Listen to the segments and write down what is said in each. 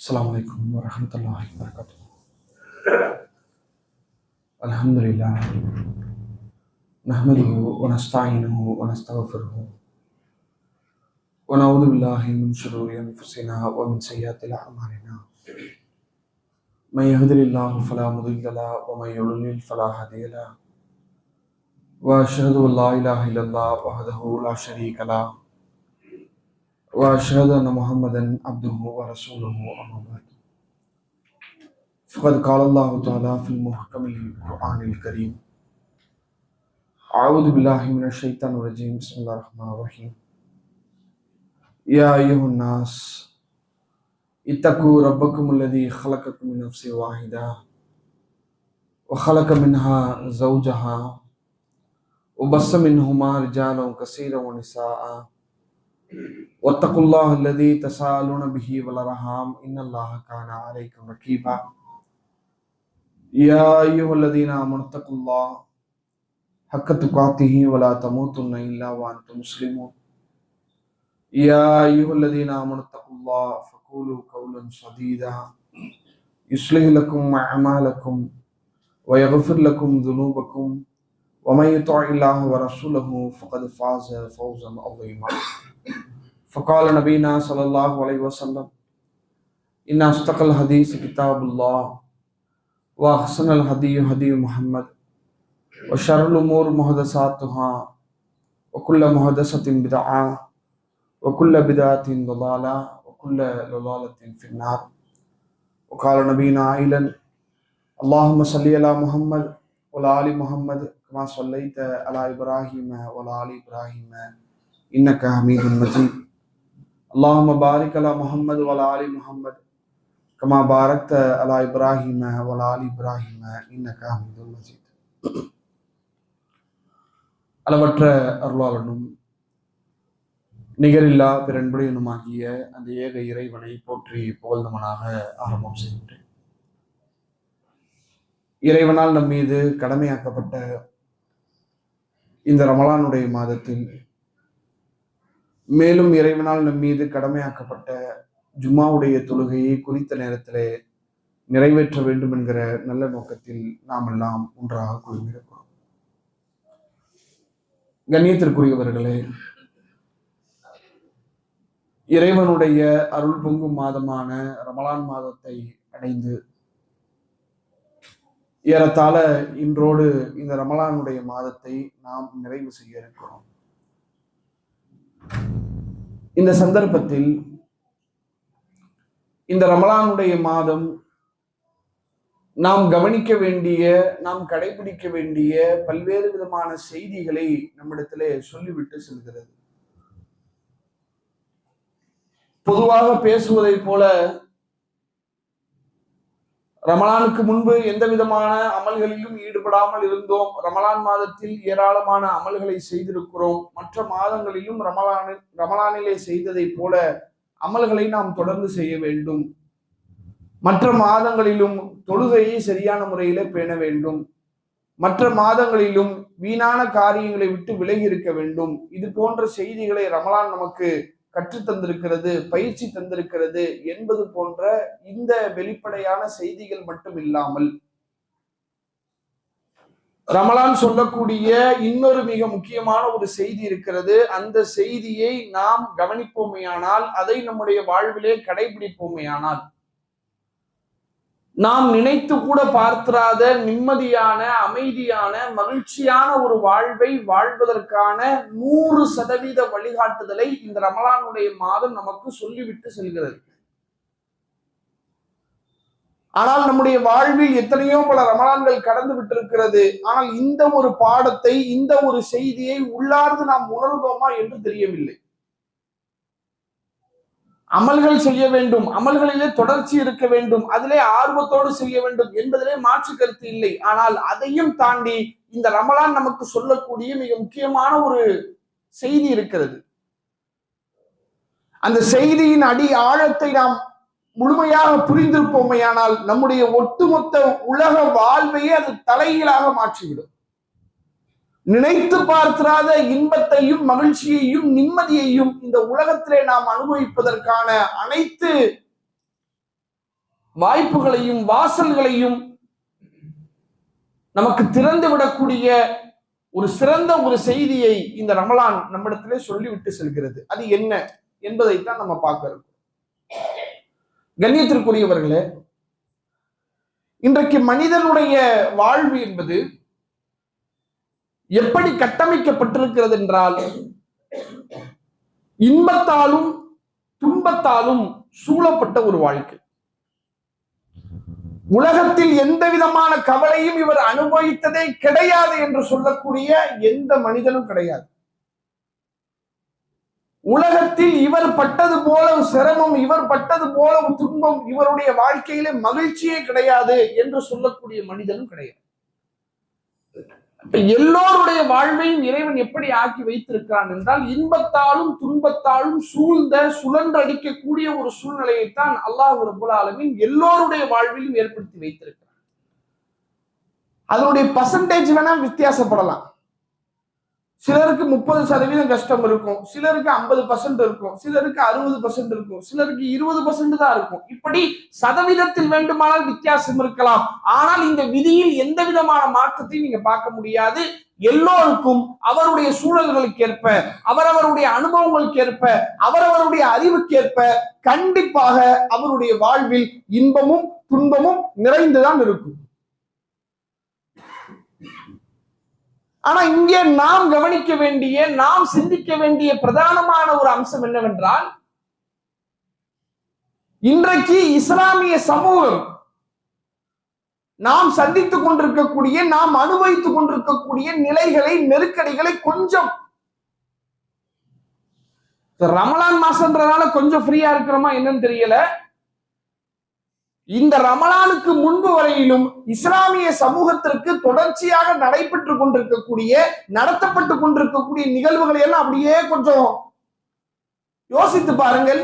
السلام عليكم ورحمة الله وبركاته. الحمد لله نحمده ونستعينه ونستغفره ونعوذ بالله من شرور أنفسنا ومن سيئات أعمالنا. من يهده الله فلا مضل له ومن يضلل فلا هادي له. وأشهد أن لا إله إلا الله وحده لا شريك له وأشهد أن محمدا عبده ورسوله أما بعد. فقد قال الله تعالى في المحكم القرآن الكريم: أعوذ بالله من الشيطان الرجيم. بسم الله الرحمن الرحيم. يا أيها الناس اتقوا ربكم الذي خلقكم من نفس واحدة وخلق منها زوجها وبث منهما رجالا كثيرا ونساء واتقوا الله الذي تساءلون به والأرحام إن الله كان عليكم رقيبا. يا أيها الذين آمنوا اتقوا الله حق تقاته ولا تموتن إلا وأنتم مسلمون. يا أيها الذين آمنوا اتقوا الله فقولوا قولا سديدا يصلح لكم أعمالكم ويغفر لكم ذنوبكم ومن يطع الله ورسوله فقد فاز فوزا عظيما. فقال نبينا صلى الله عليه وسلم: إن أصدق الحديث كتاب الله وأحسن الهدي هدي محمد وشر الأمور محدثاتها وكل محدثة بدعة وكل بدعة ضلالة وكل ضلالة في النار. وقال نبينا عائلا: اللهم صل على محمد وعلى آل محمد كما صليت على إبراهيم وعلى آل إبراهيم إنك حميد مجيد. اللهم بارك على محمد وعلى آل محمد كما باركت على إبراهيم وعلى آل إبراهيم إنك حميد مجيد. அளவற்ற அருளாளனும் நிகரில்லா பிறன்புடையனுமாகிய அந்த ஏக இறைவனை போற்றி புகழ்ந்தவனாக ஆரம்பம் செய்கின்றேன். இறைவனால் நம் மீது கடமையாக்கப்பட்ட இந்த ரமலானுடைய மாதத்தில் மேலும் இறைவனால் நம் மீது கடமையாக்கப்பட்ட ஜும்மாவுடைய தொழுகையை குறித்த நேரத்திலே நிறைவேற்ற வேண்டும் என்கிற நல்ல நோக்கத்தில் நாம் எல்லாம் ஒன்றாக குழுமியிருக்கிறோம். கண்ணியத்திற்குரியவர்களே, இறைவனுடைய அருள் பொங்கும் மாதமான ரமலான் மாதத்தை அடைந்து ஏறத்தாழ இன்றோடு இந்த ரமலானுடைய மாதத்தை நாம் நிறைவு செய்ய இருக்கிறோம். இந்த சந்தர்ப்பத்தில் இந்த ரமலானுடைய மாதம் நாம் கவனிக்க வேண்டிய, நாம் கடைபிடிக்க வேண்டிய பல்வேறு விதமான செய்திகளை நம்மிடத்திலே சொல்லிவிட்டு செல்கிறது. பொதுவாக பேசுவதை போல ரமலானுக்கு முன்பு எந்த விதமான அமல்களிலும் ஈடுபடாமல் இருந்தோம், ரமலான் மாதத்தில் ஏராளமான அமல்களை செய்திருக்கிறோம், மற்ற மாதங்களிலும் ரமலானிலே செய்ததை போல அமல்களை நாம் தொடர்ந்து செய்ய வேண்டும், மற்ற மாதங்களிலும் தொழுகையை சரியான முறையில பேண வேண்டும், மற்ற மாதங்களிலும் வீணான காரியங்களை விட்டு விலகி இருக்க வேண்டும். இது போன்ற செய்திகளை ரமலான் நமக்கு கற்றுத் தந்திருக்கிறது, பயிற்சி தந்திருக்கிறது என்பது போன்ற இந்த வெளிப்படையான செய்திகள் மட்டும் இல்லாமல் ரமலான் சொல்லக்கூடிய இன்னொரு மிக முக்கியமான ஒரு செய்தி இருக்கிறது. அந்த செய்தியை நாம் கவனிப்போமேயானால், அதை நம்முடைய வாழ்விலே கடைபிடிப்போமேயானால், நாம் நினைத்து கூட பார்த்திராத நிம்மதியான, அமைதியான, மகிழ்ச்சியான ஒரு வாழ்வை வாழ்வதற்கான 100% வழிகாட்டுதலை இந்த ரமலானுடைய மாதம் நமக்கு சொல்லிவிட்டு செல்கிறது. ஆனால் நம்முடைய வாழ்வில் எத்தனையோ பல ரமலான்கள் கடந்து விட்டிருக்கிறது. ஆனால் இந்த ஒரு பாடத்தை, இந்த ஒரு செய்தியை உள்ளார்ந்து நாம் உணர்ந்தோமா என்று தெரியவில்லை. அமல்கள் செய்ய வேண்டும், அமல்களிலே தொடர்ச்சி இருக்க வேண்டும், அதிலே ஆர்வத்தோடு செய்ய வேண்டும் என்பதிலே மாற்று கருத்து இல்லை. ஆனால் அதையும் தாண்டி இந்த ரமலான் நமக்கு சொல்லக்கூடிய மிக முக்கியமான ஒரு செய்தி இருக்கிறது. அந்த செய்தியின் அடி ஆழத்தை நாம் முழுமையாக புரிந்திருப்போமையானால் நம்முடைய ஒட்டுமொத்த உலக வாழ்வையே அது தலைகீழாக மாற்றிவிடும். நினைத்து பார்த்திராத இன்பத்தையும் மகிழ்ச்சியையும் நிம்மதியையும் இந்த உலகத்திலே நாம் அனுபவிப்பதற்கான அனைத்து வாய்ப்புகளையும் வாசல்களையும் நமக்கு திறந்து விடக்கூடிய ஒரு சிறந்த ஒரு செய்தியை இந்த ரமலான் நம்மிடத்திலே சொல்லிவிட்டு செல்கிறது. அது என்ன என்பதைத்தான் நம்ம பார்க்கிறோம். கண்ணியத்திற்குரியவர்களே, இன்றைக்கு மனிதனுடைய வாழ்வு என்பது எப்படி கட்டமைக்கப்பட்டிருக்கிறது என்றால், இன்பத்தாலும் துன்பத்தாலும் சூழப்பட்ட ஒரு வாழ்க்கை. உலகத்தில் எந்த விதமான கவலையும் இவர் அனுபவித்ததே கிடையாது என்று சொல்லக்கூடிய எந்த மனிதனும் கிடையாது. உலகத்தில் இவர் பட்டது போல சிரமம், இவர் பட்டது போல துன்பம், இவருடைய வாழ்க்கையிலே மகிழ்ச்சியே கிடையாது என்று சொல்லக்கூடிய மனிதனும் கிடையாது. எல்லோருடைய வாழ்வையும் இறைவன் எப்படி ஆக்கி வைத்திருக்கிறான் என்றால், இன்பத்தாலும் துன்பத்தாலும் சூழ்ந்த சுழன்றடிக்கக்கூடிய ஒரு சூழ்நிலையைத்தான் அல்லாஹ் ரப்பல் ஆலமீன் எல்லோருடைய வாழ்விலும் ஏற்படுத்தி வைத்திருக்கிறான். அதனுடைய பர்சன்டேஜ் வேணா வித்தியாசப்படலாம். சிலருக்கு 30% கஷ்டம் இருக்கும், சிலருக்கு 50% இருக்கும், சிலருக்கு 60% இருக்கும், சிலருக்கு 20% தான் இருக்கும். இப்படி சதவீதத்தில் வேண்டுமானால் வித்தியாசம் இருக்கலாம். ஆனால் இந்த விதியில் எந்த விதமான மாற்றத்தையும் நீங்க பார்க்க முடியாது. எல்லோருக்கும் அவருடைய சூழல்களுக்கு ஏற்ப, அவரவருடைய அனுபவங்களுக்கு ஏற்ப, அவரவருடைய அறிவுக்கேற்ப கண்டிப்பாக அவருடைய வாழ்வில் இன்பமும் துன்பமும் நிறைந்துதான் இருக்கும். ஆனா இங்கே நாம் கவனிக்க வேண்டிய, நாம் சிந்திக்க வேண்டிய பிரதானமான ஒரு அம்சம் என்னவென்றால், இன்றைக்கு இஸ்லாமிய சமூகம் நாம் சந்தித்துக் கொண்டிருக்கக்கூடிய, நாம் அனுபவித்துக் கொண்டிருக்கக்கூடிய நிலைகளை, நெருக்கடிகளை கொஞ்சம் ரமலான் மாசம்ன்றதால கொஞ்சம் ஃப்ரீயா இருக்கிறோமா என்னன்னு தெரியல. இந்த ரமலானுக்கு முன்பு வரையிலும் இஸ்லாமிய சமூகத்திற்கு தொடர்ச்சியாக நடைபெற்று கொண்டிருக்கக்கூடிய, நடத்தப்பட்டு கொண்டிருக்கக்கூடிய நிகழ்வுகளை எல்லாம் அப்படியே கொஞ்சம் யோசித்து பாருங்கள்.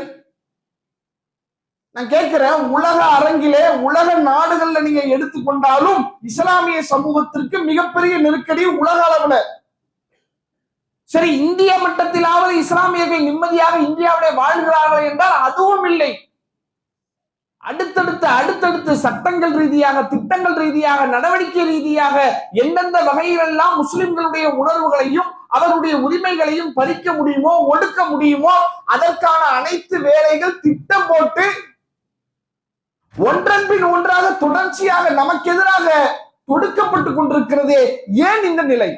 நான் கேட்கிறேன், உலக அரங்கிலே, உலக நாடுகள்ல நீங்க எடுத்துக்கொண்டாலும் இஸ்லாமிய சமூகத்திற்கு மிகப்பெரிய நெருக்கடி உலக அளவுல. சரி, இந்திய மட்டத்திலாவது இஸ்லாமியர்கள் நிம்மதியாக இந்தியாவிலே வாழ்கிறார்கள் என்றால் அதுவும் இல்லை. அடுத்தடுத்து சட்டங்கள் ரீதியாக, திட்டங்கள் ரீதியாக, நடவடிக்கை ரீதியாக எந்தெந்த வகையிலெல்லாம் முஸ்லிம்களுடைய உணர்வுகளையும் அவருடைய உரிமைகளையும் பறிக்க முடியுமோ, ஒடுக்க முடியுமோ, அதற்கான அனைத்து வேலைகள் திட்டம் போட்டு ஒன்றன் பின் ஒன்றாக தொடர்ச்சியாக நமக்கு எதிராக தொடுக்கப்பட்டு கொண்டிருக்கிறதே. ஏன் இந்த நிலை?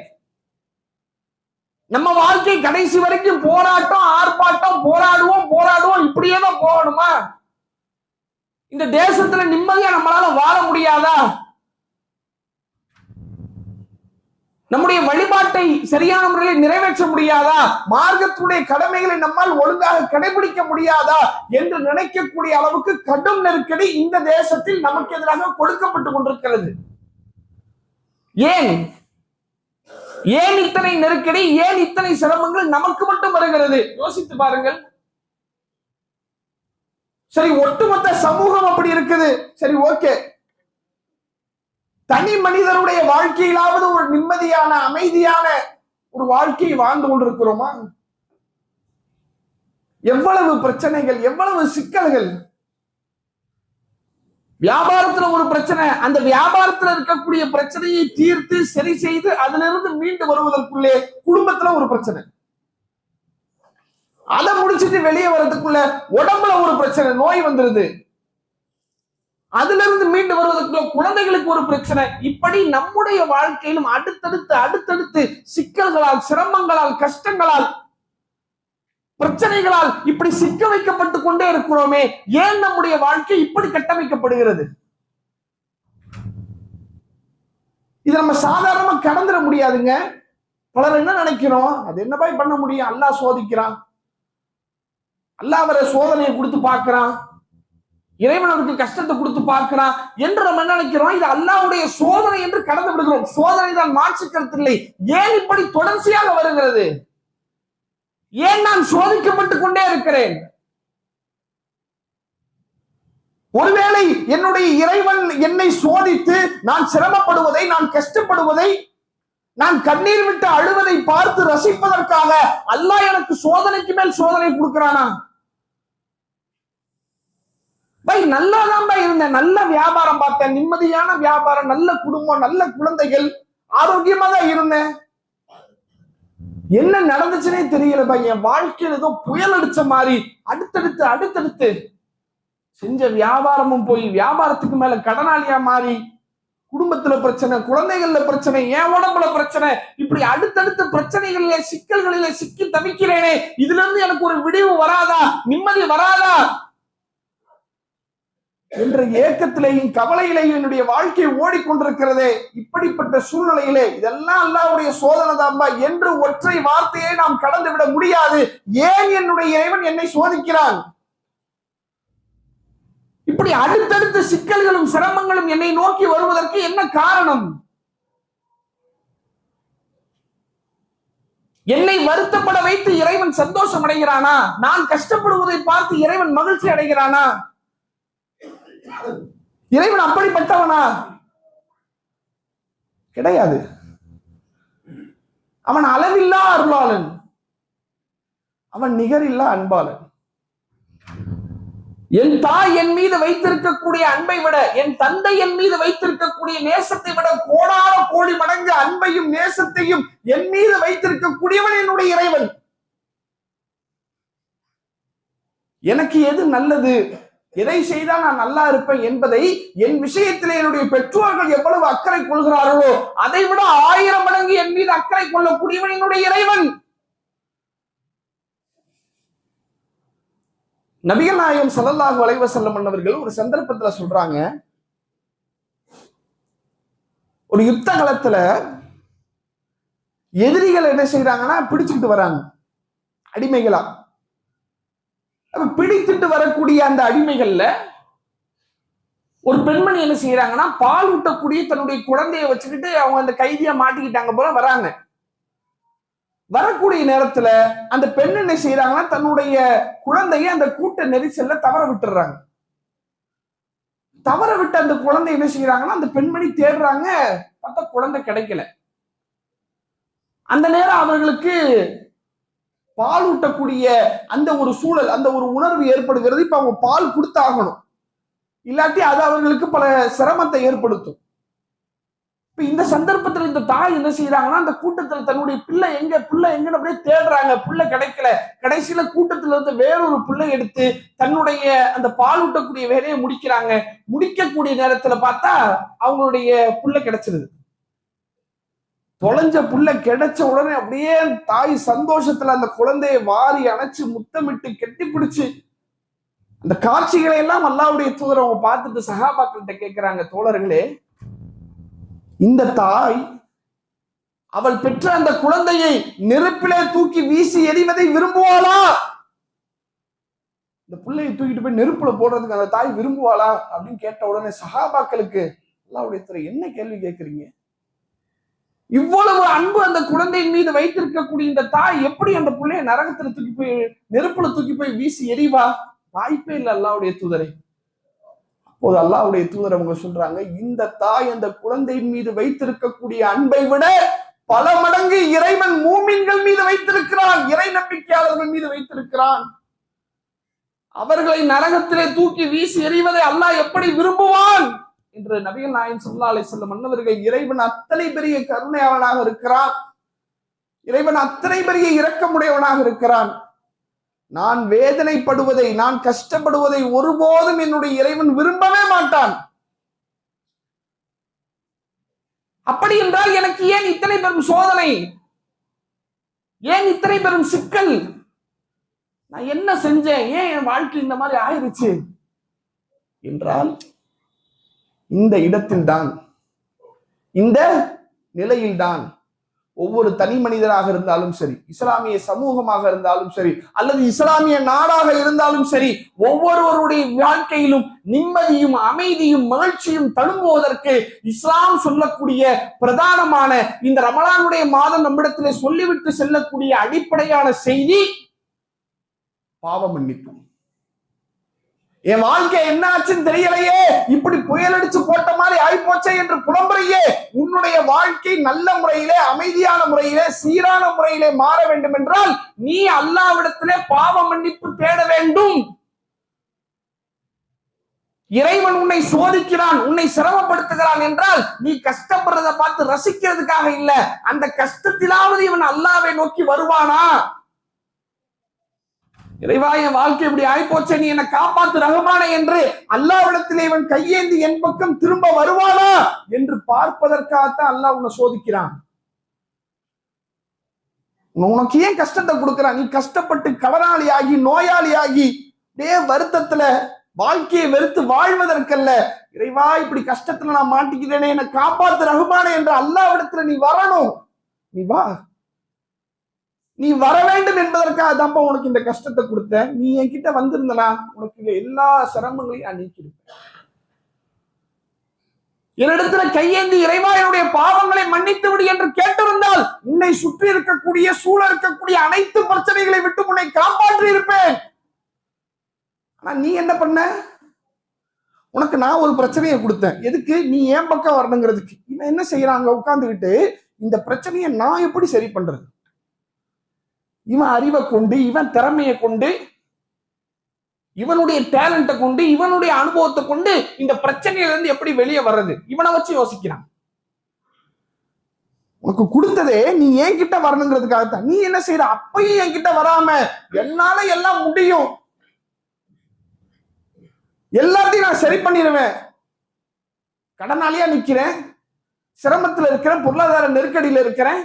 நம்ம வாழ்க்கை கடைசி வரைக்கும் போராட்டம், ஆர்ப்பாட்டம், போராடுவோம் இப்படியே தான் போகணுமா? இந்த தேசத்துல நிம்மதியா நம்மளால வாழ முடியாதா? நம்முடைய வழிபாட்டை சரியான முறையில் நிறைவேற்ற முடியாதா? மார்க்கத்துடைய கடமைகளை நம்மால் ஒழுங்காக கடைபிடிக்க முடியாதா என்று நினைக்கக்கூடிய அளவுக்கு கடும் நெருக்கடி இந்த தேசத்தில் நமக்கு எதிராக கொடுக்கப்பட்டு கொண்டிருக்கிறது. ஏன் இத்தனை நெருக்கடி, ஏன் இத்தனை சிரமங்கள் நமக்கு மட்டும் வருகிறது? யோசித்து பாருங்கள். சரி, ஒட்டுமொத்த சமூகம் அப்படி இருக்குது, சரி ஓகே. தனி மனிதனுடைய வாழ்க்கையிலாவது ஒரு நிம்மதியான, அமைதியான ஒரு வாழ்க்கையை வாழ்ந்து கொண்டிருக்கிறோமா? எவ்வளவு பிரச்சனைகள், எவ்வளவு சிக்கல்கள். வியாபாரத்துல ஒரு பிரச்சனை, அந்த வியாபாரத்துல இருக்கக்கூடிய பிரச்சனையை தீர்த்து சரி செய்து அதிலிருந்து மீண்டு வருவதற்குள்ளே குடும்பத்துல ஒரு பிரச்சனை, அதை முடிச்சுட்டு வெளியே வர்றதுக்குள்ள உடம்புல ஒரு பிரச்சனை, நோய் வந்துருது. அதுல இருந்து மீண்டு வருவதற்குள்ள குழந்தைகளுக்கு ஒரு பிரச்சனை. இப்படி நம்முடைய வாழ்க்கையிலும் அடுத்தடுத்து சிக்கல்களால், சிரமங்களால், கஷ்டங்களால், பிரச்சனைகளால் இப்படி சிக்க வைக்கப்பட்டு கொண்டே இருக்கிறோமே. ஏன் நம்முடைய வாழ்க்கை இப்படி கட்டமைக்கப்படுகிறது? இது நம்ம சாதாரணமா கடந்துட முடியாதுங்க. பலர் என்ன நினைக்கிறோம், அது என்ன போய் பண்ண முடியும், அல்லாஹ் சோதிக்கிறான், அல்லாஹ் அவரை சோதனையை கொடுத்து பார்க்கிறான், இறைவன் அவருக்கு கஷ்டத்தை கொடுத்து பார்க்கிறான் என்று நம்ம நினைக்கிறோம். இது அல்லாஹ்வுடைய சோதனை என்று கடந்து விடுகிறோம். சோதனை தான், மாற்று கருத்து இல்லை. ஏன் இப்படி தொடர்ச்சியாக வருகிறது? ஏன் நான் சோதிக்கப்பட்டு கொண்டே இருக்கிறேன்? ஒருவேளை என்னுடைய இறைவன் என்னை சோதித்து நான் சிரமப்படுவதை, நான் கஷ்டப்படுவதை, நான் கண்ணீர் விட்டு அழுவதை பார்த்து ரசிப்பதற்காக அல்லாஹ் எனக்கு சோதனைக்கு மேல் சோதனை கொடுக்கிறானா? பாய் நல்லாதான் இருந்தேன், நல்ல வியாபாரம் பார்த்தேன், நிம்மதியான வியாபாரம், நல்ல குடும்பம், நல்ல குழந்தைகள், ஆரோக்கியமா தான் இருந்தேன். என்ன நடந்துச்சுன்னே தெரியல பாய். என் வாழ்க்கையில் ஏதோ புயல் அடிச்ச மாதிரி அடுத்தடுத்து செஞ்ச வியாபாரமும் போய் வியாபாரத்துக்கு மேல கடனாளியா மாறி, குடும்பத்துல பிரச்சனை, குழந்தைகள்ல பிரச்சனை, என் உடம்புல பிரச்சனை, இப்படி அடுத்தடுத்த பிரச்சனைகளிலே சிக்கல்களிலே சிக்கி தவிக்கிறேனே, இதுல இருந்து எனக்கு ஒரு விடிவு வராதா, நிம்மதி வராதா என்ற ஏக்கத்திலேயும் கவலையிலேயும் என்னுடைய வாழ்க்கை ஓடிக்கொண்டிருக்கிறதே. இப்படிப்பட்ட சூழ்நிலையிலே இதெல்லாம் அல்லாஹ்வுடைய சோதனை தான்பா என்று ஒற்றை வார்த்தையை நாம் கடந்து விட முடியாது. ஏன் என்னுடைய இறைவன் என்னை சோதிக்கிறான்? இப்படி அடுத்தடுத்த சிக்கல்களும் சிரமங்களும் என்னை நோக்கி வருவதற்கு என்ன காரணம்? என்னை வருத்தப்பட வைத்து இறைவன் சந்தோஷம் அடைகிறானா? நான் கஷ்டப்படுவதை பார்த்து இறைவன் மகிழ்ச்சி அடைகிறானா? இறைவன் அப்படிப்பட்டவனா? கிடையாது. அவன் அளவில்லா அருளாளன், அவன் நிகரில்லா அன்பாளன். என் தாய் என் மீது வைத்திருக்கக்கூடிய அன்பை விட, என் தந்தை என் மீது வைத்திருக்கக்கூடிய நேசத்தை விட கோடான கோடி மடங்கு அன்பையும் நேசத்தையும் என் மீது வைத்திருக்கக்கூடியவன் என்னுடைய இறைவன். எனக்கு எது நல்லது, எதை செய்தால் நான் நல்லா இருப்பேன் என்பதை என் விஷயத்திலே என்னுடைய பெற்றோர்கள் எவ்வளவு அக்கறை கொள்கிறார்களோ அதை விட 1000 மடங்கு என் மீது அக்கறை கொள்ளக்கூடியவன் என்னுடைய இறைவன். நபிகள் நாயகம் ஸல்லல்லாஹு அலைஹி வஸல்லம் அவர்கள் ஒரு சந்தர்ப்பத்துல சொல்றாங்க, ஒரு யுத்த காலத்துல எதிரிகள் என்ன செய்யறாங்கன்னா பிடிச்சுக்கிட்டு வராங்க அடிமைகளா. பிடித்துட்டு வரக்கூடிய அந்த அடிமைகள்ல ஒரு பெண்மணி என்ன செய்யறாங்கன்னா பால் ஊட்டக்கூடிய தன்னுடைய குழந்தைய வச்சுக்கிட்டு அவங்க அந்த கைதியா மாட்டிக்கிட்டாங்க போல வராங்க. வரக்கூடிய நேரத்துல அந்த பெண் என்ன செய்யறாங்கன்னா தன்னுடைய குழந்தைய அந்த கூட்ட நெரிசல்ல தவற விட்டுறாங்க. தவற விட்டு அந்த குழந்தை என்ன செய்யறாங்கன்னா அந்த பெண்மணி தேடுறாங்க, பார்த்தா குழந்தை கிடைக்கல. அந்த நேரம் அவர்களுக்கு பால் ஊட்டக்கூடிய அந்த ஒரு சூழல், அந்த ஒரு உணர்வு ஏற்படுகிறது. இப்ப அவங்க பால் கொடுத்தாகணும், இல்லாட்டி அது அவர்களுக்கு பல சிரமத்தை ஏற்படுத்தும். இப்ப இந்த சந்தர்ப்பத்தில் இந்த தாய் என்ன செய்யறாங்கன்னா அந்த கூட்டத்துல தன்னுடைய பிள்ளை எங்கன்னு அப்படியே தேடுறாங்க, பிள்ளை கிடைக்கல. கடைசியில கூட்டத்துல இருந்து வேறொரு பிள்ளை எடுத்து தன்னுடைய அந்த பால் ஊட்டக்கூடிய வேலையை முடிக்கிறாங்க. முடிக்கக்கூடிய நேரத்துல பார்த்தா அவங்களுடைய புள்ள கிடைச்சிருது. தொலைஞ்ச புள்ள கிடைச்ச உடனே அப்படியே தாய் சந்தோஷத்துல அந்த குழந்தையை வாரி அணைச்சு முத்தமிட்டு கெட்டி பிடிச்சு அந்த காட்சிகளை எல்லாம் அல்லாஹ்வுடைய தூதர் அவங்க பார்த்துட்டு சஹாபாக்கள்கிட்ட கேட்கிறாங்க, தோழர்களே, இந்த தாய் அவள் பெற்ற அந்த குழந்தையை நெருப்பிலே தூக்கி வீசி எறிவதை விரும்புவாளா? இந்த பிள்ளையை தூக்கிட்டு போய் நெருப்புல போடுறதுக்கு அந்த தாய் விரும்புவாளா அப்படின்னு கேட்ட உடனே சஹாபாக்களுக்கு அல்லாஹ்வுடைய தூதர், என்ன கேள்வி கேட்கிறீங்க? இவ்வளவு அன்பு அந்த குழந்தையின் மீது வைத்திருக்கக்கூடிய இந்த தாய் எப்படி அந்த பிள்ளைய நரகத்துல தூக்கி போய் நெருப்புல தூக்கி போய் வீசி எறிவா? வாய்ப்பே இல்லை அல்லாஹ்வுடைய தூதரை. அப்போது அல்லாஹ்வுடைய தூதர் அவங்க சொல்றாங்க, இந்த தாய் அந்த குழந்தையின் மீது வைத்திருக்கக்கூடிய அன்பை விட பல மடங்கு இறைவன் மூமின்கள் மீது வைத்திருக்கிறான், இறை நம்பிக்கையாளர்கள் மீது வைத்திருக்கிறான். அவர்களை நரகத்திலே தூக்கி வீசி எறிவதை அல்லாஹ் எப்படி விரும்புவான் என்று நபிகள் நாயகம் ஸல்லல்லாஹு அலைஹி வஸல்லம் மன்னவர்கள், இறைவன் அத்தனை பெரிய கருணையாளனாக இருக்கிறான், இறைவன் அத்தனை பெரிய இரக்கமுடையவனாக இருக்கிறான். நான் வேதனைப்படுவதை, நான் கஷ்டப்படுவதை ஒருபோதும் என்னுடைய இறைவன் விரும்பவே மாட்டான். அப்படி என்றால் எனக்கு ஏன் இத்தனை பெரும் சோதனை, ஏன் இத்தனை பெரும் சிக்கல்? நான் என்ன செஞ்சேன், ஏன் என் வாழ்க்கை இந்த மாதிரி ஆயிருச்சு என்றால் இந்த இடத்தில்தான், இந்த நிலையில்தான் ஒவ்வொரு தனி மனிதராக இருந்தாலும் சரி, இஸ்லாமிய சமூகமாக இருந்தாலும் சரி, அல்லது இஸ்லாமிய நாடாக இருந்தாலும் சரி, ஒவ்வொருவருடைய வாழ்க்கையிலும் நிம்மதியும் அமைதியும் மகிழ்ச்சியும் தழும்புவதற்கு இஸ்லாம் சொல்லக்கூடிய பிரதானமான இந்த ரமலானுடைய மாதம் நம்மிடத்திலே சொல்லிவிட்டு செல்லக்கூடிய அடிப்படையான செய்தி பாவ மன்னிப்பு. என் வாழ்க்கை என்ன ஆச்சுன்னு தெரியலையே, இப்படி புயல் அடிச்சு போட்ட மாதிரி ஆயிப்போச்சே என்று புலம்புறையே, உன்னுடைய வாழ்க்கை நல்ல முறையிலே, அமைதியான முறையிலே, சீரான முறையிலே மாற வேண்டும் என்றால் நீ அல்லாஹ்விடத்திலே பாவ மன்னிப்பு தேட வேண்டும். இறைவன் உன்னை சோதிக்கிறான், உன்னை சிரமப்படுத்துகிறான் என்றால் நீ கஷ்டப்படுறத பார்த்து ரசிக்கிறதுக்காக இல்ல, அந்த கஷ்டத்திலாவது இவன் அல்லாஹ்வை நோக்கி வருவானா? இறைவா, என் வாழ்க்கை இப்படி ஆயிப்போச்சே, நீ என்னை காப்பாத்து ரஹ்மானே என்று அல்லாஹ்விடத்திலே இவன் கையேந்தி என் பக்கம் திரும்ப வருவானா என்று பார்ப்பதற்காகத்தான் அல்லாஹ் உன்னை சோதிக்கிறான். உனக்கு ஏன் கஷ்டத்தை கொடுக்கிறான்? நீ கஷ்டப்பட்டு கடனாளியாகி நோயாளியாகி வருத்தத்துல வாழ்க்கையை வெறுத்து வாழ்வதற்கல்ல. இறைவா, இப்படி கஷ்டத்துல நான் மாட்டிக்கிறேனே, என்னை காப்பாத்து ரஹ்மானே என்ற அல்லாஹ்விடத்துல நீ வரணும். நீ வா, நீ வர வேண்டும் என்பதற்காக தான்ப்பா உனக்கு இந்த கஷ்டத்தை கொடுத்த. நீ என்கிட்ட வந்திருந்தனா உனக்கு எல்லா சிரமங்களையும் நான் நீக்கிருப்பேன். என்னிடத்துல கையேந்தி இறைவா என்னுடைய பாவங்களை மன்னித்து விடு என்று கேட்டிருந்தால் உன்னை சுற்றி இருக்கக்கூடிய சூழ இருக்கக்கூடிய அனைத்து பிரச்சனைகளை விட்டு உன்னை காப்பாற்றி இருப்பேன். ஆனா நீ என்ன பண்ண? உனக்கு நான் ஒரு பிரச்சனையை கொடுத்தேன். எதுக்கு? நீ ஏன் பக்கம் வரணுங்கிறதுக்கு. இவன் என்ன செய்யறாங்க? உட்கார்ந்துகிட்டு இந்த பிரச்சனையை நான் எப்படி சரி பண்றது? இவன் அறிவை கொண்டு, இவன் திறமையை கொண்டு, இவனுடைய டேலண்ட்டை கொண்டு, இவனுடைய அனுபவத்தை கொண்டு இந்த பிரச்சனையில இருந்து எப்படி வெளியே வர்றது, இவனை வச்சு யோசிக்கிறான். உனக்கு கொடுத்ததே நீ என் கிட்ட வரணுங்கிறதுக்காகத்தான். நீ என்ன செய்யற? அப்பயும் என்கிட்ட வராம என்னால எல்லாம் முடியும், எல்லாத்தையும் நான் சரி பண்ணிடுவேன், கடனாளியா நிக்கிறேன், சிரமத்துல இருக்கிறேன், பொருளாதார நெருக்கடியில இருக்கிறேன்,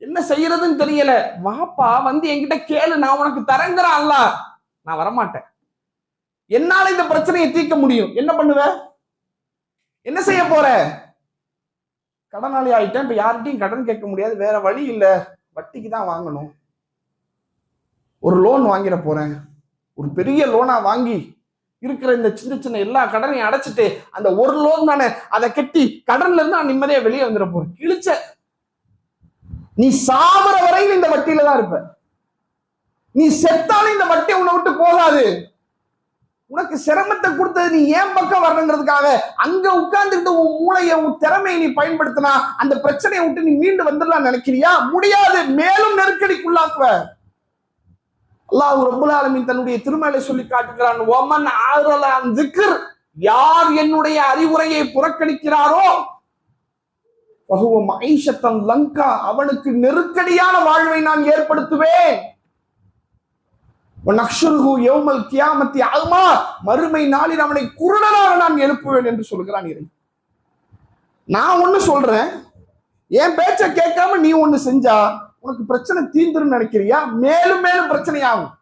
என்ன செய்யறதுன்னு தெரியல, வாப்பா வந்து என்கிட்ட கேளு, நான் உனக்கு தரேங்கிறான் அல்லாஹ். நான் வரமாட்டேன். என்னால இந்த பிரச்சனையை தீர்க்க முடியும். என்ன பண்ணுவ? என்ன செய்ய போற? கடனாளி ஆயிட்டேன், இப்ப யார்கிட்டையும் கடன் கேட்க முடியாது, வேற வழி இல்ல, வட்டிக்கு தான் வாங்கணும், ஒரு லோன் வாங்கிட போறேன். ஒரு பெரிய லோனா வாங்கி இருக்கிற இந்த சின்ன சின்ன எல்லா கடனையும் அடைச்சிட்டு அந்த ஒரு லோன் தானே, அதை கட்டி கடன்ல இருந்து நான் நிம்மதியா வெளியே வந்துட போறேன். கிழிச்ச நீ சாவர வரையில் இந்த வட்டியில தான் இருப்ப. நீ செத்தாலும் இந்த வட்டி உன்னை விட்டு போகாது. உனக்கு சிரமத்தை கொடுத்தது நீ ஏன் பக்கம் வரணுங்கிறதுக்காக. அங்க உட்கார்ந்துட்டு உன் மூளையை, உன் திறமையை நீ பயன்படுத்தினா அந்த பிரச்சனையை விட்டு நீ மீண்டு வந்துடலாம் நினைக்கிறியா? முடியாது, மேலும் நெருக்கடிக்குள்ளாக்குவ. அல்லாஹ் ரப்பல் ஆலமீன் தன்னுடைய திருமலை சொல்லி காட்டுகிறான், ஒமன் ஆரலான் திக்ர், யார் என்னுடைய அறிவுரையை புறக்கணிக்கிறாரோ ஐஷத்தன் லங்கா, அவனுக்கு நெருக்கடியான வாழ்வை நான் ஏற்படுத்துவேன். மறுமை நாளில் அவனை குருடனாக நான் எழுப்புவேன் என்று சொல்கிறான் இறை. நான் ஒண்ணு சொல்றேன், என் பேச்ச கேட்காம நீ ஒண்ணு செஞ்சா உனக்கு பிரச்சனை தீந்துரும் நினைக்கிறியா? மேலும் மேலும் பிரச்சனை ஆகும்.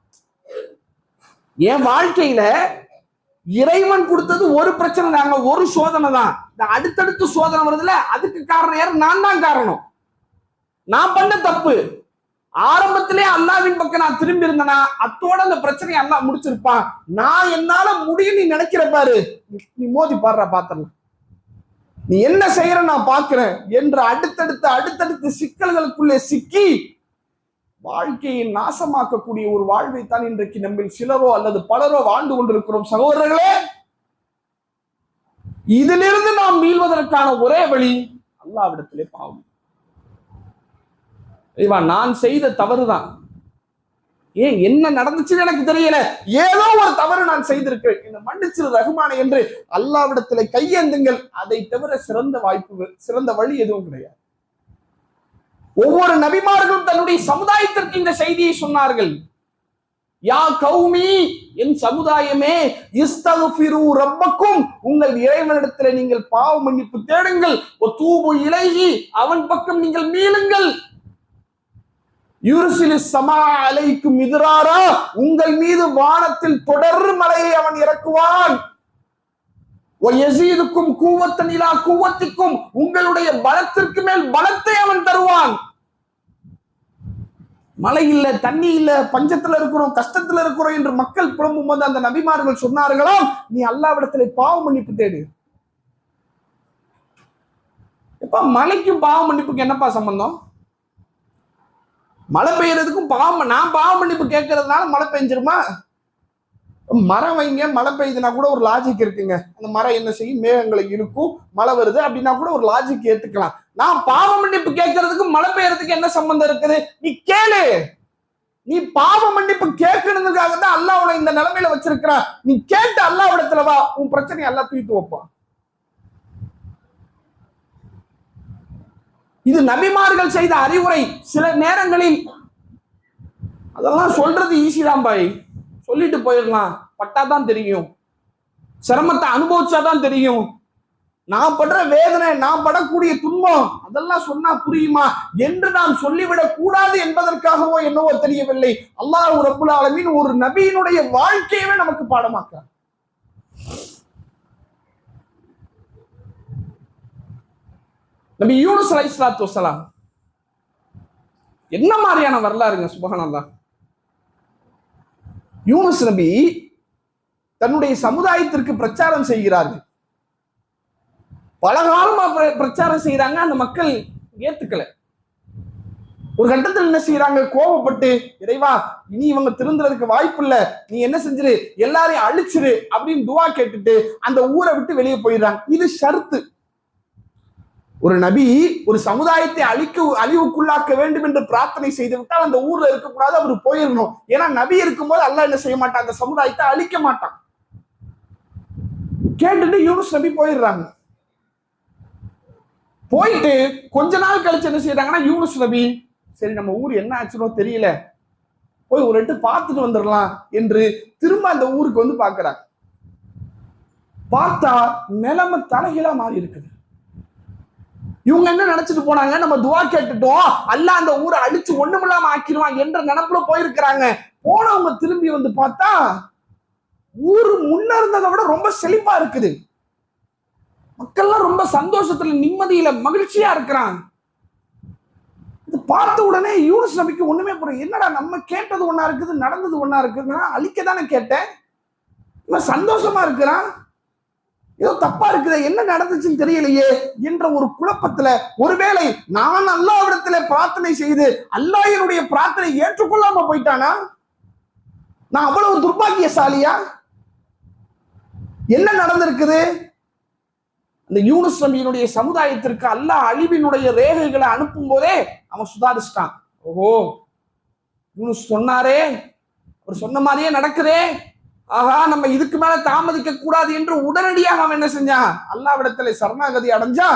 என் வாழ்க்கையில இறைவன் கொடுத்தது ஒரு பிரச்சனை தாங்க, ஒரு சோதனை தான். இந்த அடுத்தடுத்து சோதனை வருதுல, அதுக்கு காரணம் யார்? நான் தான் காரணம். நான் பண்ண தப்பு. ஆரம்பத்திலே அல்லாஹ்வின் பக்கம் நான் திரும்பி இருந்தேனா அத்தோட அந்த பிரச்சனையை அல்லாஹ் முடிச்சிருப்பான். நான் என்னால முடியும் நீ நினைக்கிற பாரு, நீ மோதி பாடுற பாத்திரம், நீ என்ன செய்யற நான் பாக்குறேன் என்று அடுத்தடுத்து சிக்கல்களுக்குள்ளே சிக்கி வாழ்க்கையை நாசமாக்கக்கூடிய ஒரு வாழ்வை தான் இன்றைக்கு நம்மில் சிலரோ அல்லது பலரோ வாழ்ந்து கொண்டிருக்கிறோம். சகோதரர்களே, இதிலிருந்து நாம் மீள்வதற்கான ஒரே வழி அல்லாஹ்விடத்திலே பாவம். நான் செய்த தவறுதான், ஏன் என்ன நடந்துச்சுன்னு எனக்கு தெரியல, ஏதோ ஒரு தவறு நான் செய்திருக்கிறேன், என்ன மன்னிச்சிரு ரஹ்மானே என்று அல்லாஹ்விடத்திலே கையேந்துங்கள். அதை தவிர சிறந்த வாய்ப்பு, சிறந்த வழி எதுவும் கிடையாது. ஒவ்வொரு நபிமார்களும் தன்னுடைய சமுதாயத்திற்கு இந்த செய்தியை சொன்னார்கள். யா கௌமி, என் சமுதாயமே, இஸ்தக்ஃபிரு ரப்பக்கும், உங்கள் இறைவனிடத்திலே நீங்கள் பாவ மன்னிப்பு தேடுங்கள், வதூபு இலைஹி, அவன் பக்கம் நீங்கள் மீளுங்கள், யுர்சிலிஸ் ஸமா அலைக்கும் மித்ராரா, உங்கள் மீது வானத்தில் தொடர் மழையை அவன் இறக்குவான், வயஸீதுக்கும் குவத்தன் இலா குவத்திக்கும், உங்களுடைய பலத்திற்கு மேல் பலத்தை அவன் தருவான். மழை இல்ல, தண்ணி இல்ல, பஞ்சத்துல இருக்கிறோம், கஷ்டத்துல இருக்கிறோம் என்று மக்கள் புலம்பும் போது அந்த நபிமார்கள் சொன்னார்களாம், நீ அல்லாஹ்விடத்திலே பாவ மன்னிப்பு தேடு. எப்ப மழைக்கும் பாவ மன்னிப்புக்கு என்னப்பா சம்பந்தம்? மழை பெய்யறதுக்கும் நான் பாவ மன்னிப்பு கேட்கறதுனால மழை பெஞ்சிருமா? மரம் வைங்க, மழை பெய்யுதுன்னா கூட ஒரு லாஜிக் இருக்குங்க. அந்த மரம் என்ன செய்யும்? மேகங்களை இழுக்கும், மழை வருது அப்படின்னா கூட ஒரு லாஜிக் ஏத்துக்கலாம். நான் பாவ மன்னிப்பு கேட்கறதுக்கு மழை பெய்யறதுக்கு என்ன சம்பந்தம் இருக்குது? நீ கேளு. நீ பாவ மன்னிப்பு கேட்கணுங்கிறதுக்காக தான் அல்லாஹ் உன்னை இந்த நிலைமையில வச்சிருக்கிறான். நீ கேட்டு அல்லாஹ்விடத்துல வா, உன் பிரச்சனையை அல்லாஹ் தீர்த்து வைப்பான். இது நபிமார்கள் செய்த அறிவுரை. சில நேரங்களில் அதெல்லாம் சொல்றது ஈஸி தான் பாய், சொல்லிட்டு போயிடலாம். பட்டாதான் தெரியும், சிரமத்தை அனுபவிச்சாதான் தெரியும். நான் படுற வேதனை, நான் படக்கூடிய துன்பம் அதெல்லாம் சொன்னா புரியுமா என்று நாம் சொல்லிவிடக் கூடாது என்பதற்காகவோ என்னவோ தெரியவில்லை, அல்லாஹ் ரப்புல் ஆலமீன் ஒரு நபியினுடைய வாழ்க்கையவே நமக்கு பாடமாக்குறார். நபி யூனுஸ் அலைஹிஸ்ஸலாத்து வஸ்ஸலாம் என்ன மாதிரியான வரலாறுங்க, சுப்ஹானல்லாஹ். யூனுஸ் நபி தன்னுடைய சமுதாயத்திற்கு பிரச்சாரம் செய்கிறார்கள். பல காலமா பிரச்சாரம் செய்யறாங்க, அந்த மக்கள் ஏத்துக்கல. ஒரு கட்டத்தில் என்ன செய்யறாங்க, கோபப்பட்டு, இறைவா இனி இவங்க திருந்துறதுக்கு வாய்ப்பு இல்ல, நீ என்ன செஞ்சிரு, எல்லாரையும் அழிச்சிரு அப்படின்னு துவா கேட்டுட்டு அந்த ஊரை விட்டு வெளியே போயிடுறாங்க. இது ஷர்த்து. ஒரு நபி ஒரு சமுதாயத்தை அழிவுக்குள்ளாக்க வேண்டும் என்று பிரார்த்தனை செய்து விட்டால் அந்த ஊர்ல இருக்கக்கூடாது, அவர் போயிடணும். ஏன்னா நபி இருக்கும்போது அல்லாஹ் என்ன செய்ய மாட்டான், அந்த சமுதாயத்தை அழிக்க மாட்டான். கேட்டுட்டு யூனுஸ் நபி போயிடுறாங்க. போயிட்டு கொஞ்ச நாள் கழிச்சு என்ன செய்யறாங்கன்னா, யூனுஸ் நபி சரி நம்ம ஊர் என்ன ஆச்சுனோ தெரியல, போய் ஒரு எட்டு பார்த்துட்டு வந்துடலாம் என்று திரும்ப அந்த ஊருக்கு வந்து பாக்குறாங்க. பார்த்தா நிலைமை தலைகீழா மாறி இருக்குது. இவங்க என்ன நினைச்சிட்டு போனாங்க, நம்ம துவா கேட்டுட்டோம், அல்லாஹ் அந்த ஊரை அடிச்சு ஒண்ணுமில்லாம ஆக்கிடுவான் என்ற நினைப்புல போயிருக்கிறாங்க. போனவங்க திரும்பி வந்து பார்த்தா ஊரு முன்ன இருந்ததை விட ரொம்ப செழிப்பா இருக்குது. மக்கள்லாம் ரொம்ப சந்தோஷத்துல, நிம்மதியில, மகிழ்ச்சியா இருக்கிறாங்க. இது பார்த்த உடனே யூனுஸ் நபிக்கு ஒண்ணுமே புரியல. என்னடா நம்ம கேட்டது ஒண்ணா இருக்குது, நடந்தது ஒண்ணா இருக்குன்னா அழிக்க தானே கேட்டேன், இவன் சந்தோஷமா இருக்கிறான், ஏதோ தப்பா இருக்குது, என்ன நடந்துச்சுன்னு தெரியலையே என்ற ஒரு குழப்பத்துல, ஒருவேளை நான் அல்லாஹ்விடத்துல பிரார்த்தனை செய்து அல்லாஹ் என்னுடைய பிரார்த்தனை ஏற்றுக்கொள்ளாம போயிட்டானா, நான் அவ்வளவு துர்பாக்கியசாலியா, என்ன நடந்திருக்குது? அந்த யூனுஸ் நபியினுடைய சமுதாயத்திற்கு அல்லாஹ் அழிவினுடைய ரேகைகளை அனுப்பும் போதே அவன் சுதாரிச்சிட்டான். ஓஹோ, யூனுஸ் சொன்னாரே, அவர் சொன்ன மாதிரியே நடக்குதே, ஆகா நம்ம இதுக்கு மேல தாமதிக்க கூடாது என்று உடனடியாக அவன் என்ன செஞ்சான், அல்லாஹ்விடத்துல சரணாகதி அடைஞ்சா,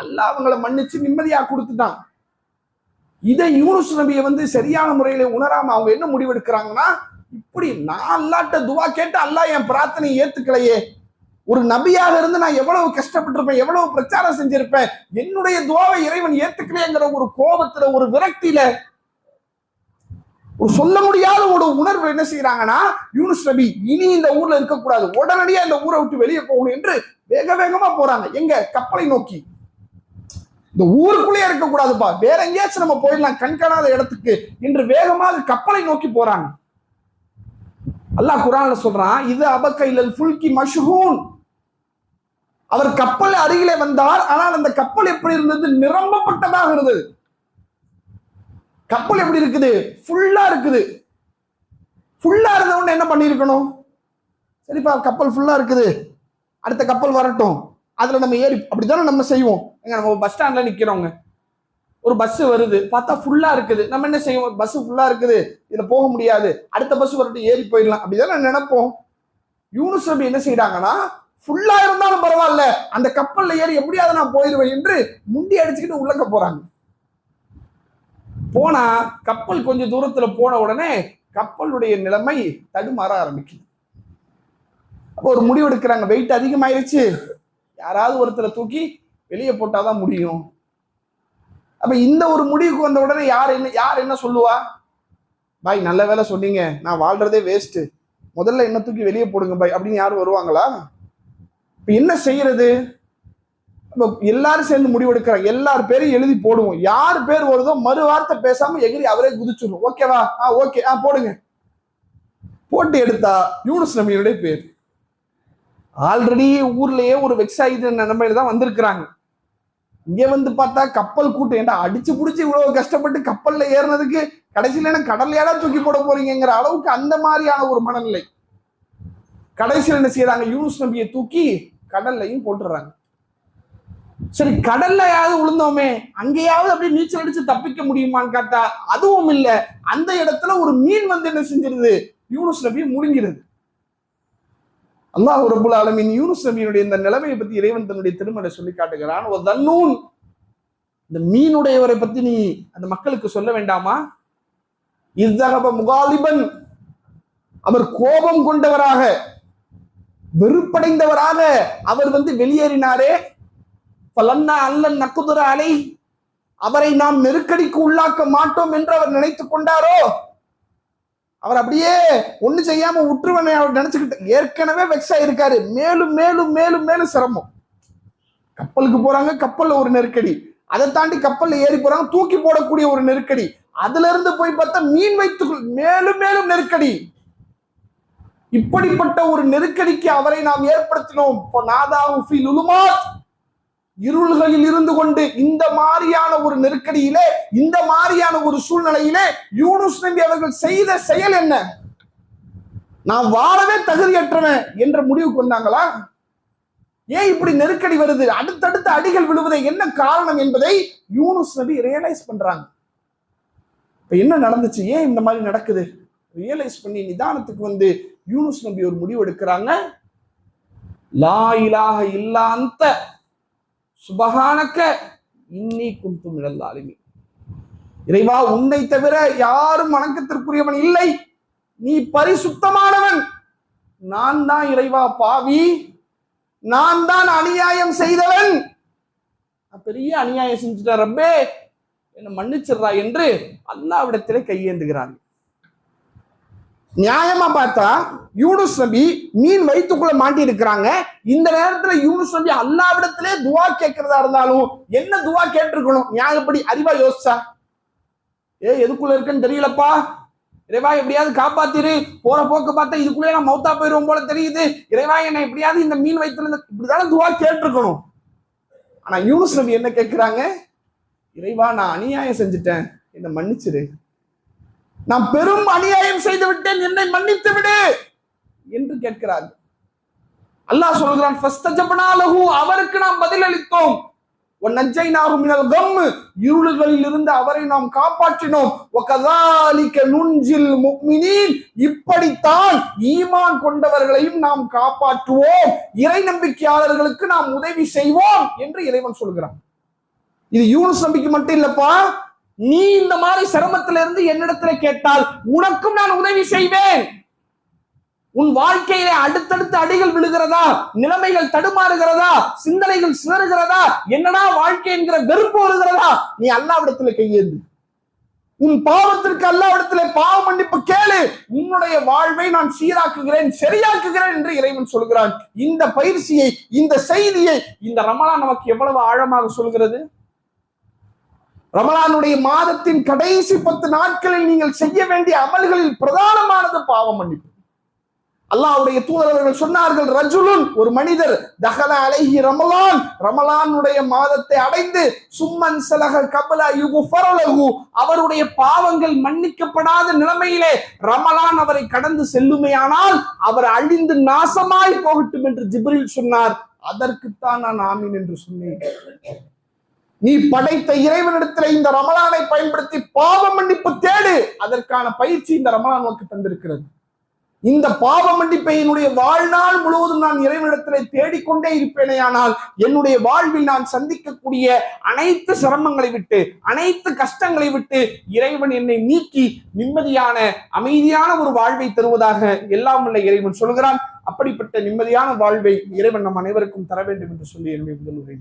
அல்லாஹ் அவங்களை மன்னிச்சு நிம்மதியா கொடுத்துட்டான். இதை யூனுஸ் நபியை வந்து சரியான முறையில உணராம அவங்க என்ன முடிவெடுக்கிறாங்கன்னா, இப்படி நான் அல்லாஹ்ட்ட துவா கேட்டு அல்லாஹ் என் பிரார்த்தனை ஏத்துக்கலையே, ஒரு நபியாக இருந்து நான் எவ்வளவு கஷ்டப்பட்டிருப்பேன், எவ்வளவு பிரச்சாரம் செஞ்சிருப்பேன், என்னுடைய துவாவை இறைவன் ஏத்துக்கலைங்கிற ஒரு கோபத்துல, ஒரு விரக்தியில, ஒரு சொல்ல முடியாத ஒரு உணர்வு என்ன செய்யறாங்கன்னா, யூனுஸ் நபி இனி இந்த ஊர்ல இருக்கக்கூடாது, உடனடியா இந்த ஊரை விட்டு வெளியே போகணும் என்று வேக வேகமா போறாங்க. எங்க? கப்பலை நோக்கி. இந்த ஊருக்குள்ளே இருக்கக்கூடாதுப்பா, வேற எங்கேயாச்சும் நம்ம போயிடலாம் கண்காணாத இடத்துக்கு என்று வேகமாக கப்பலை நோக்கி போறாங்க. அல்லாஹ் குர்ஆன்ல சொல்றான், இது அபக்கைலல் ஃபுல்கி மஷ்ஹூன், அவர் கப்பல் அருகிலே வந்தார், ஆனால் அந்த கப்பல் எப்படி இருந்தது, நிரம்பப்பட்டதாக இருந்தது. கப்பல் எப்படி இருக்குது, ஃபுல்லா இருக்குது. ஃபுல்லா இருந்தவொன்னு என்ன பண்ணிருக்கணும், சரிப்பா கப்பல் ஃபுல்லா இருக்குது, அடுத்த கப்பல் வரட்டும், அதுல நம்ம ஏறி, அப்படித்தானே நம்ம செய்வோம். எங்க நம்ம பஸ் ஸ்டாண்ட்ல நிக்கிறோங்க, ஒரு பஸ் வருது, பார்த்தா ஃபுல்லா இருக்குது, நம்ம என்ன செய்வோம், பஸ் ஃபுல்லா இருக்குது, இதுல போக முடியாது, அடுத்த பஸ் வரட்டும் ஏறி போயிடலாம், அப்படிதான் நினைப்போம். யூனுஸ் நபி என்ன செய்யறாங்கன்னா, ஃபுல்லா இருந்தாலும் பரவாயில்ல, அந்த கப்பல்ல ஏறி எப்படியாவது நான் போயிடுவேன் என்று முண்டி அடிச்சுக்கிட்டு உள்ளக்க போறாங்க. போனா கப்பல் கொஞ்சம் தூரத்துல போன உடனே கப்பலுடைய நிலைமை தடுமாற ஆரம்பிக்குது. அப்போ ஒரு முடிவு எடுக்கிறாங்க, வெயிட் அதிகமாயிருச்சு, யாராவது ஒருத்தரை தூக்கி வெளியே போட்டாதான் முடியும். அப்ப இந்த ஒரு முடிவுக்கு வந்த உடனே யார் என்ன சொல்லுவா, பாய் நல்ல வேலை சொன்னீங்க, நான் வாழ்றதே வேஸ்ட், முதல்ல என்ன தூக்கி வெளியே போடுங்க பாய் அப்படின்னு யாரும் வருவாங்களா? இப்ப என்ன செய்யறது? எல்லாரும் சேர்ந்து முடிவெடுக்கிறாங்க, எல்லார் பேரையும் எழுதி போடுவோம், யார் பேர் வருதோ மறு வார்த்தை பேசாம எகிரி அவரே குதிச்சிடும். ஓகேவா? ஓகே, போடுங்க. போட்டு எடுத்தா யூனுஸ் நபியுடைய பேர். ஆல்ரெடி ஊர்லயே ஒரு வெக்ஸாயிது நிலைமையில தான் வந்திருக்கிறாங்க. இங்க வந்து பார்த்தா கப்பல் கூட்டம், ஏன்டா அடிச்சு புடிச்சு இவ்வளவு கஷ்டப்பட்டு கப்பல்ல ஏறினதுக்கு கடைசியில என்ன கடல்லையாடா தூக்கி போட போறீங்கிற அளவுக்கு அந்த மாதிரியான ஒரு மனநிலை. கடைசியில் என்ன செய்யறாங்க, யூனுஸ் நபியை தூக்கி கடல்லையும் போட்டுறாங்க. சரி, கடல்லையாவது விழுந்தோமே, அங்கேயாவது அப்படியே நீச்சல் அடிச்சு தப்பிக்க முடியுமான்னு கேட்டா அதுவும் இல்ல. அந்த இடத்துல ஒரு மீன் வந்து என்ன செஞ்சிருது, யூனுஸ் நபியை முழுங்கிறது. அல்லாஹ் ரப்புல் ஆலமீன் யூனுஸ் நபியினுடைய இந்த நிலைமையை பத்தி இறைவன் தன்னுடைய திருமலை சொல்லி காட்டுகிறான். இந்த மீனுடையவரை பத்தி நீ அந்த மக்களுக்கு சொல்ல வேண்டாமா? இஸ்ஸஹப முகாலிபன், அவர் கோபம் கொண்டவராக, வெறுப்படைந்தவராக அவர் வந்து வெளியேறினாரே. ஃபலன்னா அல்லன் நக்குதுர அலை, அவரை நாம் நெருக்கடிக்கு உள்ளாக்க மாட்டோம் என்று அவர் நினைத்துக் கொண்டாரோ. அவர் அப்படியே ஒண்ணு செய்யாம உற்றுவனை அவர் நினைச்சுக்கிட்டு ஏற்கனவே வெக்ஸ் ஆயிருக்காரு. மேலும் மேலும் மேலும் மேலும் சிரமம். கப்பலுக்கு போறாங்க, கப்பல்ல ஒரு நெருக்கடி, அதை தாண்டி கப்பல்ல ஏறி போறாங்க, தூக்கி போடக்கூடிய ஒரு நெருக்கடி, அதுல இருந்து போய் பார்த்தா மீன் வைத்துக்குள் மேலும் மேலும் நெருக்கடி. இப்படிப்பட்ட ஒரு நெருக்கடிக்கு அவரை நாம் ஏற்படுத்தினோம். இருள்களில் இருந்து கொண்டு இந்த மாதிரியான ஒரு நெருக்கடியிலே, இந்த மாதிரியான ஒரு சூழ்நிலையிலே யூனுஸ் நபி அவர்கள் செய்த செயல் என்ன? நான் வாழவே தகுதியற்றவன் என்ற முடிவுக்கு வந்தாங்களா? ஏன் இப்படி நெருக்கடி வருது, அடுத்தடுத்த அடிகள் விழுவதை என்ன காரணம் என்பதை யூனுஸ் நபி ரியலைஸ் பண்றாங்க. இப்ப என்ன நடந்துச்சு, ஏன் இந்த மாதிரி நடக்குது ரியலைஸ் பண்ணி நிதானத்துக்கு வந்து யூனுஸ் நபி ஒரு முடிவு எடுக்கிறாங்க. லா இலாஹ இல்லா அன்த சுபஹானக இன்னி குன்து மினல் ஸாலிமீன். இறைவா, உன்னை தவிர யாரும் வணக்கத்திற்குரியவன் இல்லை, நீ பரிசுத்தமானவன், நான் தான் இறைவா பாவி, நான் தான் அநியாயம் செய்தவன், பெரிய அநியாயம் செஞ்சுட்ட ரப்பே, என்ன மன்னிச்சிடுறா என்று அல்லாஹ்விடத்திலே கையேந்துகிறார். நியாயமா பார்த்தா யூனுஸ் நபி மீன் வயிற்றுக்குள்ள மாட்டி இருக்கிறாங்க. இந்த நேரத்துல யூனுஸ் நபி அல்லாஹ்விடத்திலே துவா கேட்கிறதா இருந்தாலும் என்ன துவா கேட்டிருக்கணும்? நியாயப்படி அறிவா யோசிச்சா, எதுக்குள்ள இருக்குன்னு தெரியலப்பா, இறைவா எப்படியாவது காப்பாத்திரு, போற போக்கு பார்த்தா இதுக்குள்ளே நான் மௌத்தா போயிடுவோம் போல தெரியுது, இறைவா என்ன எப்படியாவது இந்த மீன் வயிற்றுல இப்படிதானே துவா கேட்டிருக்கணும். ஆனா யூனுஸ் நபி என்ன கேட்கிறாங்க? இறைவா, நான் அநியாயம் செஞ்சுட்டேன், என்னை மன்னிச்சிரு, நான் பெரும் அநியாயம் செய்து விட்டேன், என்னை மன்னித்து விடு என்று கேட்கிறார்கள். அல்லாஹ் சொல்கிறான், ஃபஸ்தஜப்னா லஹு, அவருக்கு நாம் பதில் அளித்தோம், வநஜ்ஜைனாஹு மினல் கம், இருள்களில் இருந்து அவரை நாம் காப்பாற்றினோம், வகஸாலிக நுன்ஜில் முஃமினீன், இப்படித்தான் ஈமான் கொண்டவர்களையும் நாம் காப்பாற்றுவோம், இறை நம்பிக்கையாளர்களுக்கு நாம் உதவி செய்வோம் என்று இறைவன் சொல்கிறான். இது யூனுஸ் நபிக்கு மட்டும் இல்லப்பா, நீ இந்த மாதிரி சிரமத்தில இருந்து என்னிடத்துல கேட்டால் உனக்கும் நான் உதவி செய்வேன். உன் வாழ்க்கையிலே அடுத்தடுத்த அடிகள் விழுகிறதா, நிலைமைகள் தடுமாறுகிறதா, சிந்தனைகள் சிதறுகிறதா, என்னடா வாழ்க்கை என்கிற வெறுப்பு வருகிறதா, நீ அல்லாஹ்விடத்துல கையேந்து, உன் பாவத்திற்கு அல்லாஹ்விடத்திலே பாவ மன்னிப்பு கேளு, உன்னுடைய வாழ்வை நான் சீராக்குகிறேன், சரியாக்குகிறேன் என்று இறைவன் சொல்கிறான். இந்த பயிற்சியை, இந்த செய்தியை இந்த ரமலான் நமக்கு எவ்வளவு ஆழமாக சொல்கிறது. ரமலானுடைய மாதத்தின் கடைசி 10 நாட்களில் நீங்கள் செய்ய வேண்டிய அமல்களில் பிரதானமானது பாவ மன்னிப்பு. அல்லாஹ்வுடைய தூதரவர்கள் சொன்னார்கள், ரஜுலுன், ஒரு மனிதர், தஹல அலைஹி ரமலான், ரமலானுடைய மாதத்தை அடைந்து, சும்மன் சலக கபல யுகுஃபர லஹு, அவருடைய பாவங்கள் மன்னிக்கப்படாத நிலைமையிலே ரமலான் அவரை கடந்து செல்லுமையானால் அவர் அழிந்து நாசமாய் போகட்டும் என்று ஜிப்ரீல் சொன்னார். அதற்குத்தான் நான் ஆமீன் என்று சொன்னேன். நீ படைத்த இறைவனிடத்தில் இந்த ரமலானை பயன்படுத்தி பாவ மன்னிப்பு தேடு, அதற்கான பயிற்சி இந்த ரமலான் நமக்கு தந்திருக்கிறது. இந்த பாவ மன்னிப்பை என்னுடைய வாழ்நாள் முழுவதும் நான் இறைவனிடத்தில் தேடிக்கொண்டே இருப்பேனேயானால் என்னுடைய வாழ்வில் நான் சந்திக்கக்கூடிய அனைத்து சிரமங்களை விட்டு, அனைத்து கஷ்டங்களை விட்டு இறைவன் என்னை நீக்கி நிம்மதியான அமைதியான ஒரு வாழ்வை தருவதாக எல்லாம் உள்ள இறைவன் சொல்கிறான். அப்படிப்பட்ட நிம்மதியான வாழ்வை இறைவன் நம் அனைவருக்கும் தர வேண்டும் என்று சொல்லி என்னுடைய முதல் உரை